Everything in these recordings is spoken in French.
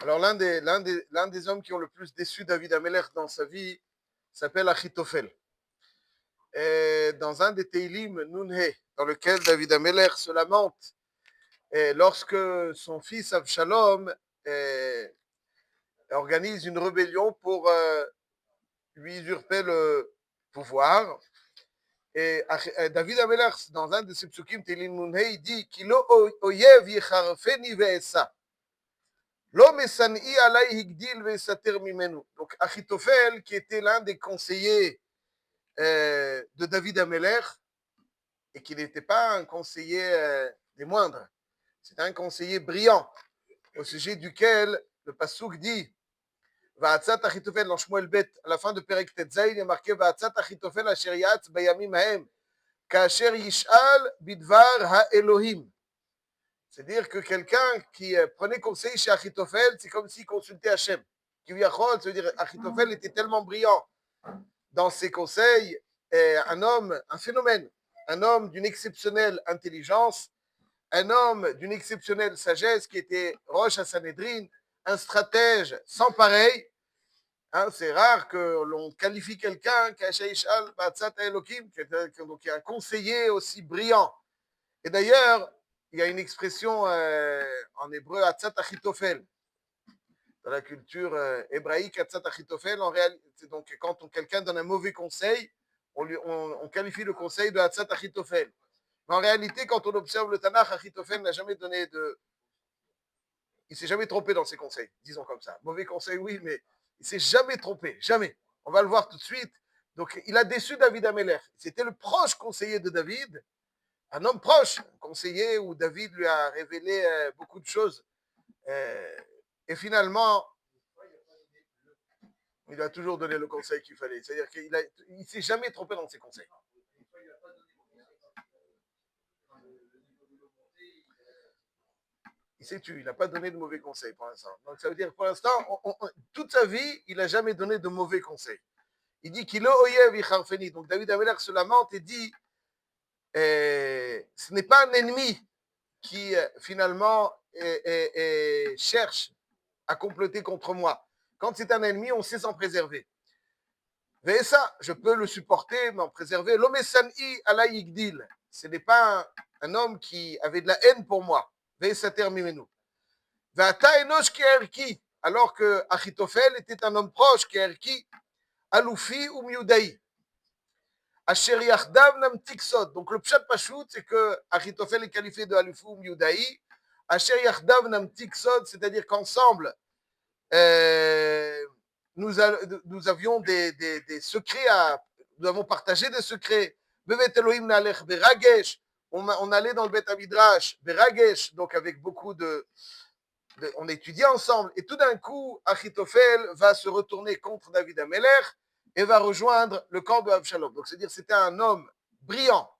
Alors, l'un des hommes qui ont le plus déçu David Amelech dans sa vie s'appelle Achitophel. Et dans un des Teilim, Nunhe, dans lequel David Amelech se lamente, et lorsque son fils Avshalom organise une rébellion pour lui usurper le pouvoir. Et David Amelech, dans un de ses psukim, Teilim Nunhe, il dit Kilo oyev yicharfeni ve'esa. L'homme Sani alay higdil ve'sater mimenu. Donc Achitophel, qui était l'un des conseillers de David Amelech, et qui n'était pas un conseiller des moindres, c'était un conseiller brillant, au sujet duquel le Passouk dit Va'atzat Achitophel dans Shmuel Bet, à la fin de Perek Tetzaïn, il est marqué Va'atzat Achitophel asher yatz bayamim haem, ka'asher yish'al bidvar ha'elohim. C'est-à-dire que quelqu'un qui prenait conseil chez Achitophel, c'est comme s'il consultait Hachem. Qui lui a ça veut dire Achitophel était tellement brillant dans ses conseils, un homme, un phénomène, un homme d'une exceptionnelle intelligence, un homme d'une exceptionnelle sagesse qui était Rosh Hassanedrin, un stratège sans pareil. Hein, c'est rare que l'on qualifie quelqu'un qui est un conseiller aussi brillant. Et d'ailleurs, il y a une expression en hébreu, Atzat Achitophel. Dans la culture hébraïque, Atzat Achitophel, en réalité, donc quand quelqu'un donne un mauvais conseil, on qualifie le conseil de Atzat Achitophel. Mais en réalité, quand on observe le Tanakh, Achitophel n'a jamais donné de. Il s'est jamais trompé dans ses conseils, disons comme ça. Mauvais conseil, oui, mais il s'est jamais trompé, jamais. On va le voir tout de suite. Donc, il a déçu David Amelech. C'était le proche conseiller de David, un homme proche, un conseiller où David lui a révélé beaucoup de choses. Et finalement, il a toujours donné le conseil qu'il fallait. C'est-à-dire qu'il ne s'est jamais trompé dans ses conseils. Il s'est tué, il n'a pas donné de mauvais conseils pour l'instant. Donc ça veut dire pour l'instant, toute sa vie, il n'a jamais donné de mauvais conseils. Il dit qu'il est oyev icharfeni. Donc David Amelech se lamente et dit ce n'est pas un ennemi qui finalement cherche à comploter contre moi. Quand c'est un ennemi, on sait s'en préserver. Et ça, je peux le supporter, m'en préserver. L'homme Sani ala yigdil. Ce n'est pas un homme qui avait de la haine pour moi. Ve'esater mimenu. Ve'ata enosh ki, alors que Achitophel était un homme proche, qui erki, aloufi ou miudaï. Asher yachdav namtik sod. Donc le pshat pachout, c'est que Achitophel est qualifié de aloufi ou miudaï. Asher yachdav namtik sod, c'est-à-dire qu'ensemble, nous avions des secrets nous avons partagé des secrets. Bevet Elohim nalech beragesh. On allait dans le Bet Midrash, beragesh, donc avec beaucoup on étudiait ensemble. Et tout d'un coup, Achitophel va se retourner contre David Amelech et va rejoindre le camp de Avshalom. Donc, c'est-à-dire c'était un homme brillant,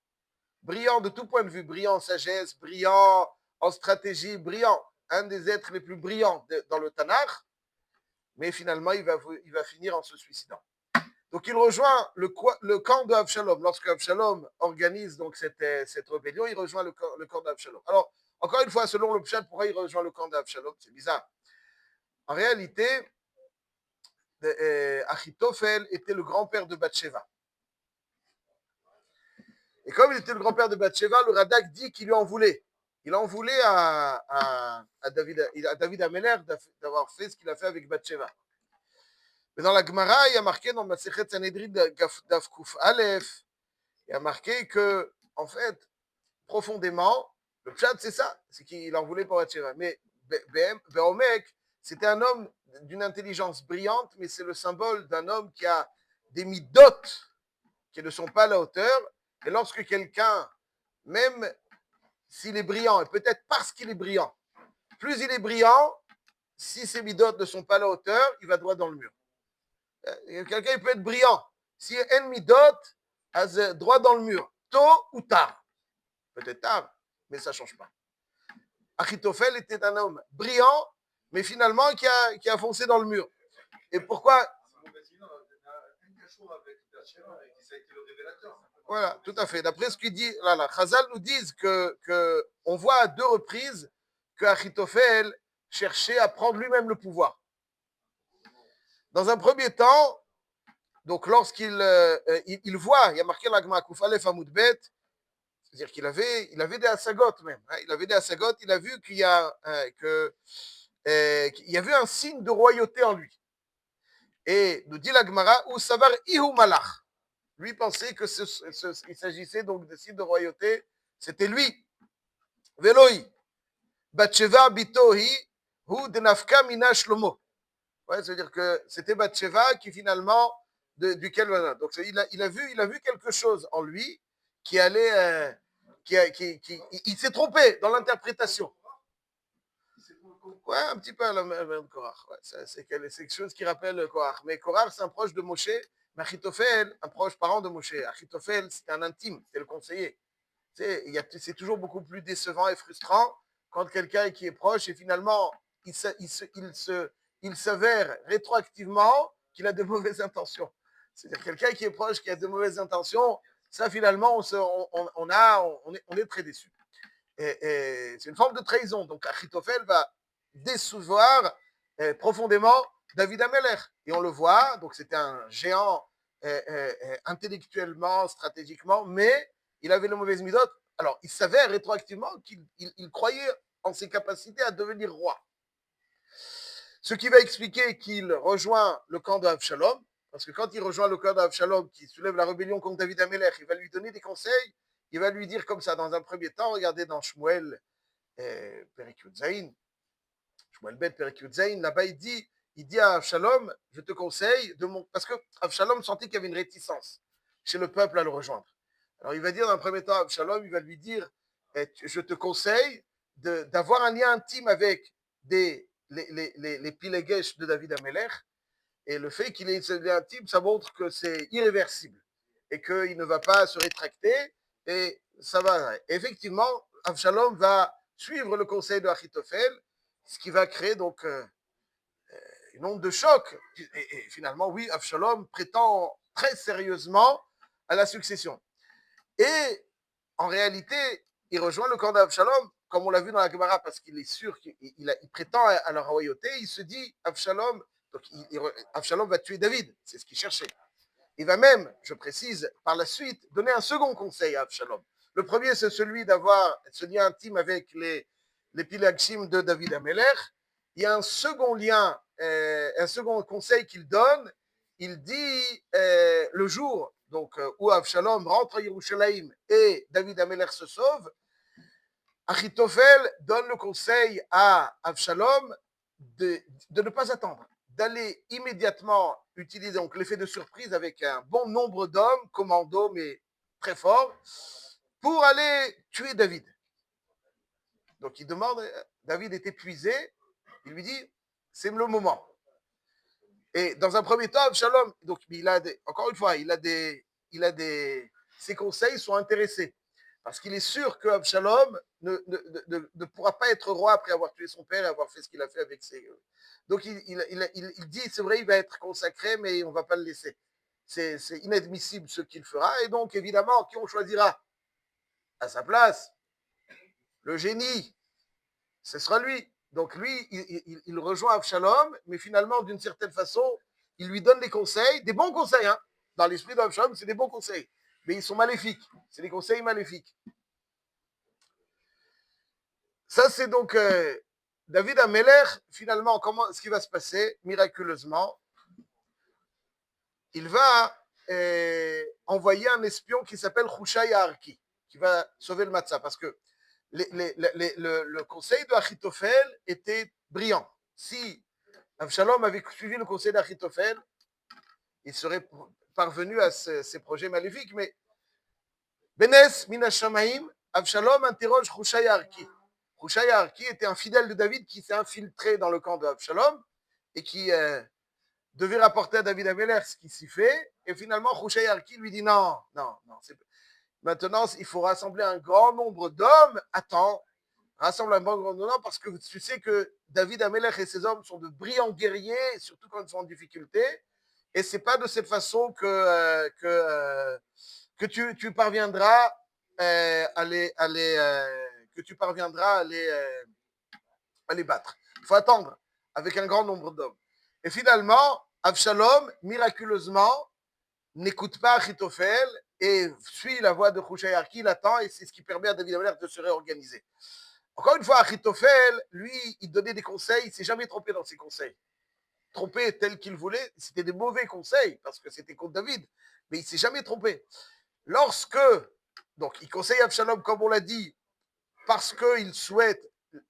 brillant de tout point de vue, brillant en sagesse, brillant en stratégie, brillant, un des êtres les plus brillants dans le Tanakh, mais finalement, il va finir en se suicidant. Donc, il rejoint le camp de Avshalom. Lorsque Avshalom organise donc cette rébellion, il rejoint le camp d'Avshalom. Alors, encore une fois, selon le Pshat, pourquoi il rejoint le camp d'Avshalom? C'est bizarre. En réalité, Achitophel était le grand-père de Bathsheba. Et comme il était le grand-père de Bathsheba, le Radak dit qu'il lui en voulait. Il en voulait à David Amelech d'avoir fait ce qu'il a fait avec Bathsheba. Mais dans la Gemara, il y a marqué dans Masechet Sanhedrin Daf Kuf Aleph, il y a marqué que, en fait, profondément, le pshat, c'est ça, c'est qu'il en voulait pour Bathsheba. Mais Behomek, c'était un homme d'une intelligence brillante, mais c'est le symbole d'un homme qui a des midotes qui ne sont pas à la hauteur. Et lorsque quelqu'un, même s'il est brillant, et peut-être parce qu'il est brillant, plus il est brillant, si ses midotes ne sont pas à la hauteur, il va droit dans le mur. Quelqu'un il peut être brillant. Si un midot, droit dans le mur, tôt ou tard. Peut-être tard, mais ça ne change pas. Achitophel était un homme brillant, mais finalement qui a foncé dans le mur. Et pourquoi? Voilà, tout à fait. D'après ce qu'il dit, là, Chazal nous dit que on voit à deux reprises que Achitophel chercher à prendre lui-même le pouvoir. Dans un premier temps, donc lorsqu'il il voit, il y a marqué l'agma Koufalef Amoudbet, c'est-à-dire qu'il avait des assagotes même. Hein, il avait des assagotes, il a vu qu'il y a, qu'il y avait un signe de royauté en lui. Et nous dit l'agmara, ou savar ihu malach. Lui pensait que il s'agissait donc de signe de royauté, c'était lui. Veloi, Batsheva bitohi, hu denafka mina shlomo. Ouais, c'est-à-dire que c'était Batsheva qui finalement, duquel, donc il a vu quelque chose en lui qui allait, il s'est trompé dans l'interprétation. Ouais, un petit peu à la même Korach. Ouais, c'est quelque chose qui rappelle Korach. Mais Korach, c'est un proche de Moshe. Mais Achitophel, un proche parent de Moshe. Achitophel, c'est un intime, c'est le conseiller. C'est toujours beaucoup plus décevant et frustrant quand quelqu'un qui est proche et finalement, il s'avère rétroactivement qu'il a de mauvaises intentions. C'est-à-dire quelqu'un qui est proche, qui a de mauvaises intentions, ça finalement, on est très déçu. Et c'est une forme de trahison. Donc Achitophel va décevoir profondément David Ameller. Et on le voit, donc c'était un géant intellectuellement, stratégiquement, mais il avait le mauvais midot. Alors, il s'avère rétroactivement qu'il croyait en ses capacités à devenir roi. Ce qui va expliquer qu'il rejoint le camp de Avshalom, parce que quand il rejoint le camp d'Avshalom, qui soulève la rébellion contre David Ameller, il va lui donner des conseils, il va lui dire comme ça, dans un premier temps, regardez dans Shmuel, Perek Yudzaïn, Shmuel Bet, Perek Yudzaïn, là-bas il dit à Avshalom, je te conseille de mon... Parce que Avshalom sentait qu'il y avait une réticence chez le peuple à le rejoindre. Alors il va dire dans un premier temps à Avshalom, il va lui dire, je te conseille d'avoir un lien intime avec les Pilegesh de David Ameller, et le fait qu'il ait ce lien intime, ça montre que c'est irréversible et qu'il ne va pas se rétracter, et ça va. Effectivement, Avshalom va suivre le conseil de Achitophel, ce qui va créer donc une onde de choc. Et finalement, oui, Avshalom prétend très sérieusement à la succession. Et en réalité, il rejoint le camp d'Avshalom, comme on l'a vu dans la Gemara, parce qu'il est sûr qu'il prétend à la royauté. Il se dit, Avshalom, donc Avshalom va tuer David, c'est ce qu'il cherchait. Il va même, je précise, par la suite, donner un second conseil à Avshalom. Le premier, c'est celui d'avoir ce lien intime avec les Pilagshim de David Ameller. Il y a un second lien, un second conseil qu'il donne. Il dit le jour donc, où Avshalom rentre à Yerushalayim et David Ameller se sauve, Achitophel donne le conseil à Avshalom de ne pas attendre, d'aller immédiatement utiliser donc l'effet de surprise avec un bon nombre d'hommes, commando, mais très forts, pour aller tuer David. Donc il demande, David est épuisé, il lui dit, c'est le moment. Et dans un premier temps, Avshalom, donc encore une fois, ses conseils sont intéressés. Parce qu'il est sûr que Absalom ne pourra pas être roi après avoir tué son père et avoir fait ce qu'il a fait avec ses... Donc il dit, c'est vrai, il va être consacré, mais on ne va pas le laisser. C'est inadmissible ce qu'il fera. Et donc, évidemment, qui on choisira à sa place? Le génie, ce sera lui. Donc lui, il rejoint Avshalom, mais finalement, d'une certaine façon, il lui donne des conseils, des bons conseils. Hein. Dans l'esprit d'Avshalom, c'est des bons conseils. Mais ils sont maléfiques. C'est des conseils maléfiques. Ça, c'est donc David Ameller. Finalement, ce qui va se passer miraculeusement? Il va envoyer un espion qui s'appelle Hushai Arki, qui va sauver le matzah. Parce que le conseil de Achitophel était brillant. Si Avshalom avait suivi le conseil d'Achitophel, il serait parvenu à ces projets maléfiques. Mais Benes Minashamaim, Avshalom interroge Hushai Arki. Hushai Arki était un fidèle de David qui s'est infiltré dans le camp de Avshalom et qui devait rapporter à David Ameller ce qui s'y fait. Et finalement, Hushai Arki lui dit non. Maintenant, il faut rassembler un grand nombre d'hommes. Attends, rassemble un bon grand nombre parce que tu sais que David Ameller et ses hommes sont de brillants guerriers, surtout quand ils sont en difficulté. Et c'est pas de cette façon que tu parviendras à les battre. Il faut attendre avec un grand nombre d'hommes. Et finalement, Avshalom, miraculeusement, n'écoute pas Achitophel et suit la voie de Hushai qui l'attend, et c'est ce qui permet à David Amelech de se réorganiser. Encore une fois, Achitophel, lui, il donnait des conseils, il ne s'est jamais trompé dans ses conseils. Trompé tel qu'il voulait, c'était des mauvais conseils, parce que c'était contre David, mais il ne s'est jamais trompé. Lorsque, donc, il conseille Avshalom, comme on l'a dit, parce qu'il souhaite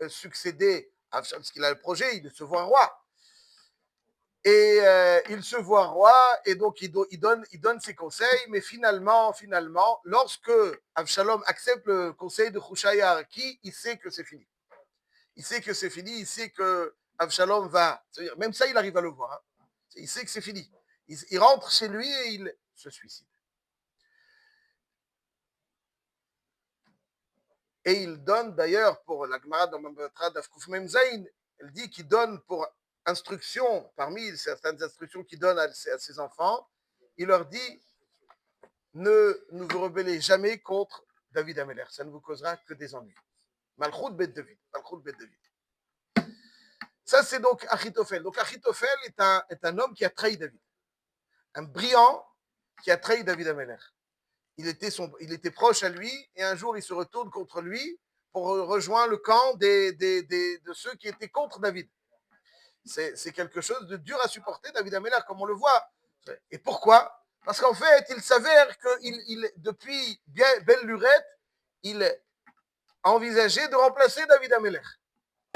succéder à Avshalom, parce qu'il a le projet, il se voit roi. Et il se voit roi, et donc il donne ses conseils, mais finalement, lorsque Avshalom accepte le conseil de Hushai Arki, il sait que c'est fini. Il sait que c'est fini, il sait que Avshalom va, c'est-à-dire, même ça, il arrive à le voir. Hein. Il sait que c'est fini. Il rentre chez lui et il se suicide. Et il donne d'ailleurs, pour la Gemara dans Mamatra d'Afkouf Memzaïn, elle dit qu'il donne pour instruction, parmi certaines instructions qu'il donne à ses enfants, il leur dit ne vous rebellez jamais contre David Ameller, ça ne vous causera que des ennuis. Malchut Bet David, Malchut Bet David. Ça, c'est donc Achitophel. Donc Achitophel est un homme qui a trahi David. Un brillant qui a trahi David Ameller. Il était proche à lui, et un jour, il se retourne contre lui pour rejoindre le camp de ceux qui étaient contre David. C'est quelque chose de dur à supporter, David Ameller, comme on le voit. Et pourquoi? Parce qu'en fait, il s'avère que depuis belle lurette, il a envisagé de remplacer David Ameller.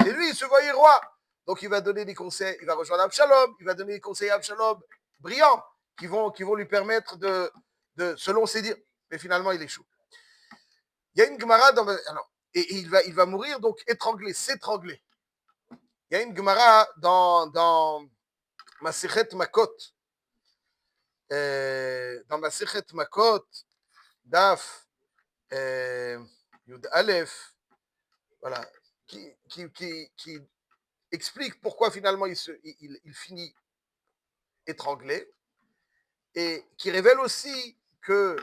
Et lui, il se voyait roi. Donc, il va donner des conseils, il va rejoindre Absalom, il va donner des conseils à Absalom brillants qui vont lui permettre de selon ses dires. Mais finalement, il échoue. Il y a une Gemara et il va mourir, donc étranglé, s'étrangler. Il y a une Gemara dans Masechet Makot. Dans Masechet Makot, Daf Yud Aleph, voilà, qui explique pourquoi finalement il finit étranglé, et qui révèle aussi que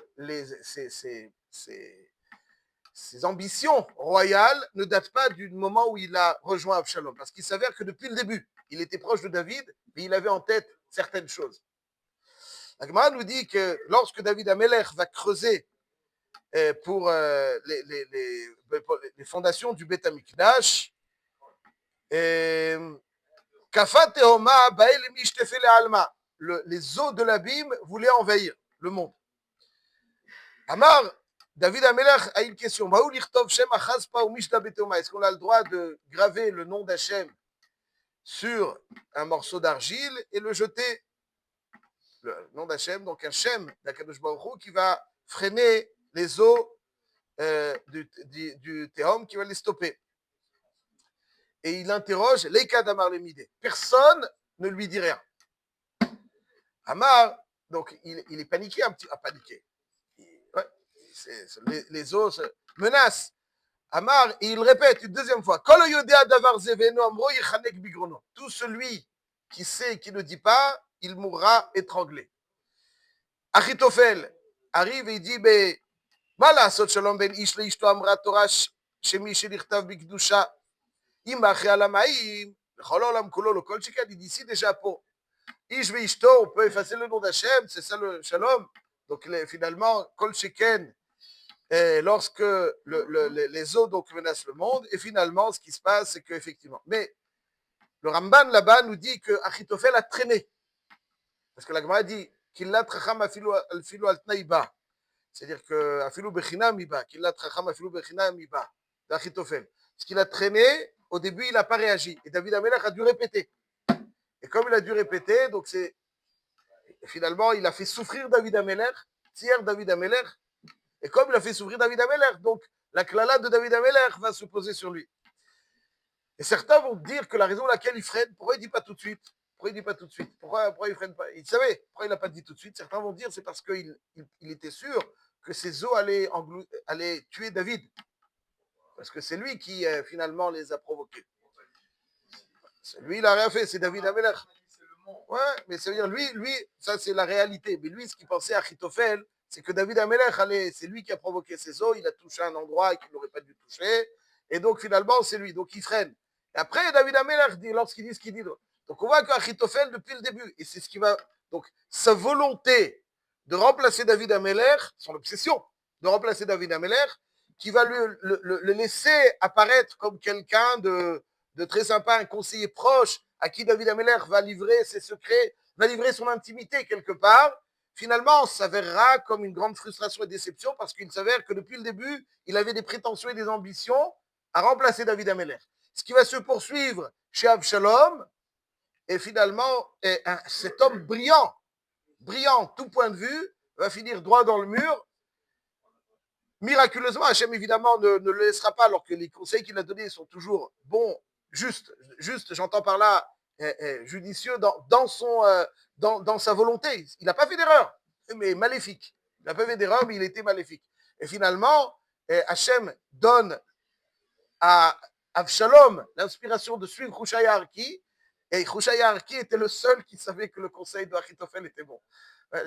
ses ambitions royales ne datent pas du moment où il a rejoint Absalom, parce qu'il s'avère que depuis le début, il était proche de David, mais il avait en tête certaines choses. La Gemara nous dit que lorsque David Amelech va creuser pour les fondations du Beth Amikdash, Kafat Tehoma Bael Mishtefele Alma, les eaux de l'abîme voulaient envahir le monde. Amar, David Amelech a une question. Est-ce qu'on a le droit de graver le nom d'Hachem sur un morceau d'argile et le jeter? Le nom d'Hachem, donc un Shem d'Akadosh Baruch Hu qui va freiner les eaux du Tehom, qui va les stopper. Et il interroge Leika d'Amar Lemide. Personne ne lui dit rien. Amar, donc il est paniqué un petit peu, paniqué. Ouais, les eaux menacent. Amar, et il répète une deuxième fois, tout celui qui sait, qui ne dit pas, il mourra étranglé. Achitophel arrive et il dit, mais voilà, shalom ben ish leishto amra Torah shemi shelichtav bikdusha imache alamaim chol olam kulo lo kol sheken. Il dit ici déjà pour ish veishto, on peut effacer le nom d'Hachem, c'est ça le shalom. Donc finalement, kol sheken, lorsque les eaux donc menacent le monde, et finalement, ce qui se passe, c'est qu'effectivement. Mais le Ramban là-bas nous dit que Achitophel a traîné. Parce que la Gemara dit qu'il l'a tracham afilu al tnaïba. C'est-à-dire que afilu bechinam iba, qu'il l'a tracham afilu bechinam iba, d'Achitophel. Parce qu'il a traîné, au début, il n'a pas réagi. Et David Amelech a dû répéter. Et comme il a dû répéter, donc finalement, il a fait souffrir David Amelech, tiers David Amelech. Et comme il a fait souffrir David Amelech, donc la klala de David Amelech va se poser sur lui. Et certains vont dire que la raison pour laquelle il freine, pourquoi il ne dit pas tout de suite? Pourquoi il ne dit pas tout de suite? Pourquoi il ne freine pas? Il savait, pourquoi il n'a pas dit tout de suite? Certains vont dire c'est parce qu'il était sûr que ces eaux allaient tuer David. Parce que c'est lui qui finalement les a provoqués. Lui, il n'a rien fait, c'est David Amelech. Ouais, mais ça veut dire, lui, ça c'est la réalité. Mais lui, ce qu'il pensait à Achitophel, c'est que David Amelech, c'est lui qui a provoqué ces eaux, il a touché un endroit qu'il n'aurait pas dû toucher. Et donc finalement, c'est lui. Donc il freine. Et après, David Amelech dit, lorsqu'il dit ce qu'il dit. Donc on voit qu'Achitophel, depuis le début, et c'est ce qui va. Donc sa volonté de remplacer David Amelech, son obsession de remplacer David Amelech, qui va le laisser apparaître comme quelqu'un de très sympa, un conseiller proche, à qui David Amelech va livrer ses secrets, va livrer son intimité quelque part, finalement, s'avérera comme une grande frustration et déception parce qu'il s'avère que depuis le début, il avait des prétentions et des ambitions à remplacer David Amelech. Ce qui va se poursuivre chez Absalom, et finalement, cet homme brillant, tout point de vue, va finir droit dans le mur. Miraculeusement, Hachem, évidemment, ne le laissera pas, alors que les conseils qu'il a donnés sont toujours bons, justes, j'entends par là, judicieux dans sa volonté. Il n'a pas fait d'erreur, mais maléfique. Il n'a pas fait d'erreur, mais il était maléfique. Et finalement, Hachem donne à Avshalom l'inspiration de suivre Hushai Arki, et Hushai Arki était le seul qui savait que le conseil de Achitophel était bon.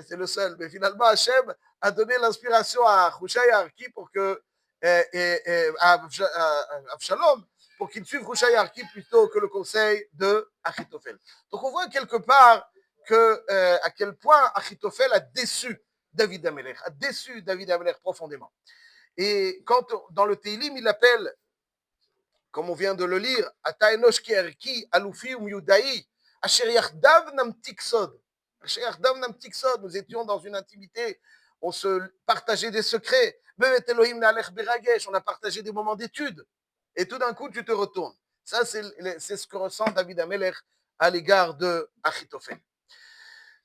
C'est le seul. Mais finalement, Hachem a donné l'inspiration à Hushai Arki pour que, à Avshalom, pour qu'il suive Hushai Arki plutôt que le conseil de Achitophel. Donc on voit quelque part à quel point Achitophel a déçu David Amelech, profondément. Et quand dans le Teilim, il appelle, comme on vient de le lire, Ata enosh ki alufi umyudai, asher yachdav namtik sod. Asher yachdav namtik sod. Nous étions dans une intimité, on se partageait des secrets. Bevet Elohim na'alech beragesh, on a partagé des moments d'étude. Et tout d'un coup, tu te retournes. Ça, c'est ce que ressent David Amelech à l'égard de Achitophel.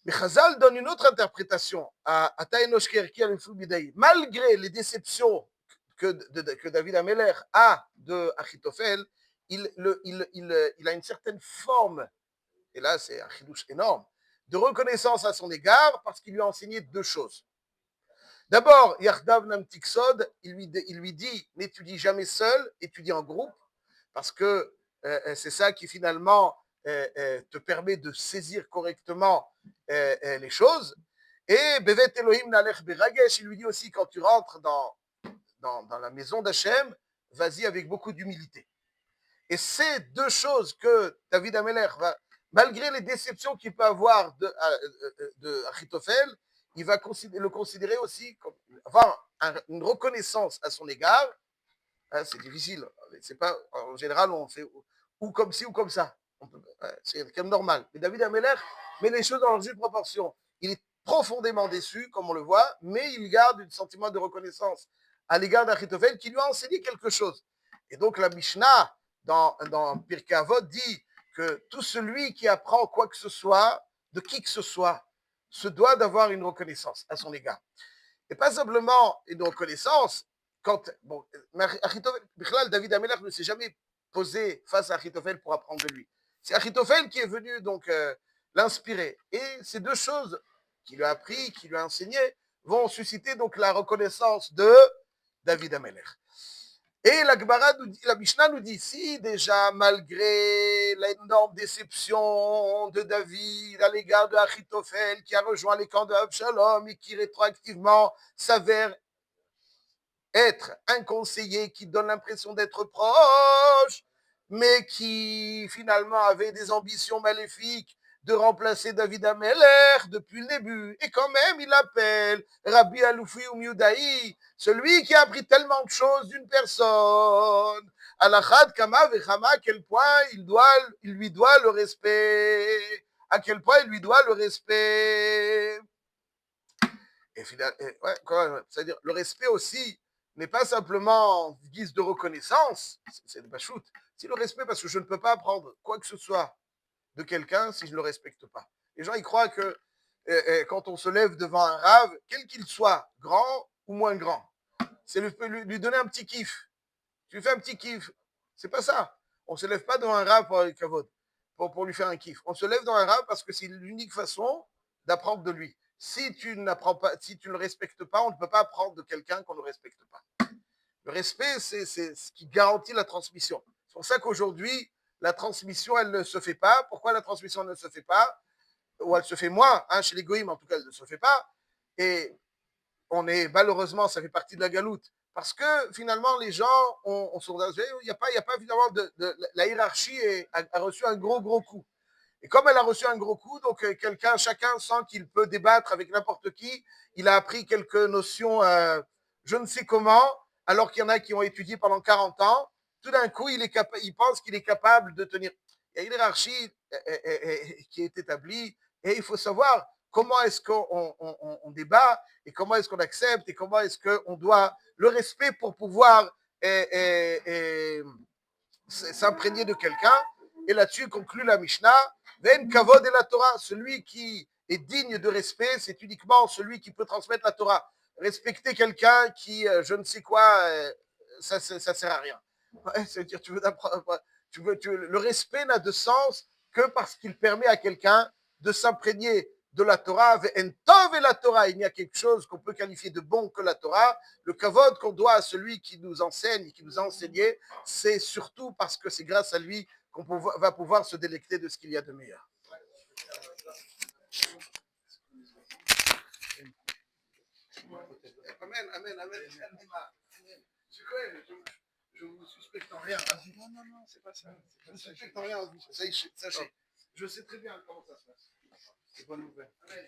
Mais Chazal donne une autre interprétation à Ata enosh ki alufi umyudai. Malgré les déceptions que David Amelech a de Achitophel, il a une certaine forme, et là c'est un chidouche énorme, de reconnaissance à son égard parce qu'il lui a enseigné deux choses. D'abord, Yardav Namtik Sod, il lui dit n'étudie jamais seul, étudie en groupe, parce que c'est ça qui finalement te permet de saisir correctement les choses. Et Bevet Elohim Nalech Beragesh, il lui dit aussi quand tu rentres dans la maison d'Hachem, vas-y avec beaucoup d'humilité. Et ces deux choses que David Amelech va, malgré les déceptions qu'il peut avoir de Achitophel, il va le considérer aussi comme avoir une reconnaissance à son égard. Hein, c'est difficile. C'est pas, en général, on fait ou comme ci ou comme ça. C'est quand même normal. Mais David Amelech met les choses dans leur juste proportion. Il est profondément déçu, comme on le voit, mais il garde un sentiment de reconnaissance à l'égard d'Achitophel qui lui a enseigné quelque chose. Et donc la Mishnah, dans Pirkei Avot, dit que tout celui qui apprend quoi que ce soit, de qui que ce soit, se doit d'avoir une reconnaissance à son égard. Et pas simplement une reconnaissance, quand, bon, David Amelech ne s'est jamais posé face à Achitophel pour apprendre de lui. C'est Achitophel qui est venu donc l'inspirer. Et ces deux choses qu'il lui a appris, qu'il lui a enseigné, vont susciter donc la reconnaissance de David Amelech. Et la Mishnah nous dit, si déjà, malgré l'énorme déception de David à l'égard de Achitophel, qui a rejoint les camps de Absalom et qui rétroactivement s'avère être un conseiller qui donne l'impression d'être proche, mais qui finalement avait des ambitions maléfiques de remplacer David Amelech depuis le début. Et quand même, il appelle Rabbi Aloufi ou Miudaï, celui qui a appris tellement de choses d'une personne. Alachad Kama Vechama, à quel point il lui doit le respect. À quel point il lui doit le respect. Et finalement, c'est-à-dire le respect aussi n'est pas simplement en guise de reconnaissance, c'est pas shoot. C'est le respect parce que je ne peux pas apprendre quoi que ce soit de quelqu'un si je ne le respecte pas. Les gens, ils croient que quand on se lève devant un rave, quel qu'il soit, grand ou moins grand, c'est lui donner un petit kiff. Tu lui fais un petit kiff. C'est pas ça. On ne se lève pas devant un rave pour, pour lui faire un kiff. On se lève dans un rave parce que c'est l'unique façon d'apprendre de lui. Si tu n'apprends pas, si tu ne le respectes pas, on ne peut pas apprendre de quelqu'un qu'on ne respecte pas. Le respect, c'est ce qui garantit la transmission. C'est pour ça qu'aujourd'hui, la transmission, elle ne se fait pas. Pourquoi la transmission ne se fait pas? Ou elle se fait moins, hein, chez les goïms, en tout cas, elle ne se fait pas. Et on est, malheureusement, ça fait partie de la galoute. Parce que finalement, les gens sont il n'y a pas, finalement la hiérarchie a reçu un gros coup. Et comme elle a reçu un gros coup, donc chacun sent qu'il peut débattre avec n'importe qui. Il a appris quelques notions, je ne sais comment, alors qu'il y en a qui ont étudié pendant 40 ans. Tout d'un coup, il pense qu'il est capable de tenir. Il y a une hiérarchie qui est établie et il faut savoir comment est-ce qu'on débat et comment est-ce qu'on accepte et comment est-ce qu'on doit le respect pour pouvoir s'imprégner de quelqu'un. Et là-dessus conclut la Mishnah. Ven kavod et la Torah. Celui qui est digne de respect, c'est uniquement celui qui peut transmettre la Torah. Respecter quelqu'un qui, je ne sais quoi, ça sert à rien. Ouais, c'est-à-dire, le respect n'a de sens que parce qu'il permet à quelqu'un de s'imprégner de la Torah. En tov et la Torah, il n'y a quelque chose qu'on peut qualifier de bon que la Torah. Le kavod qu'on doit à celui qui nous enseigne, qui nous a enseigné, c'est surtout parce que c'est grâce à lui qu'on va pouvoir se délecter de ce qu'il y a de meilleur. Amen, amen, amen. Je vous suspecte en rien. Non, c'est pas ça. Je ne suspecte en rien. Sachez, je sais très bien comment ça se passe. C'est bonne nouvelle. Amen.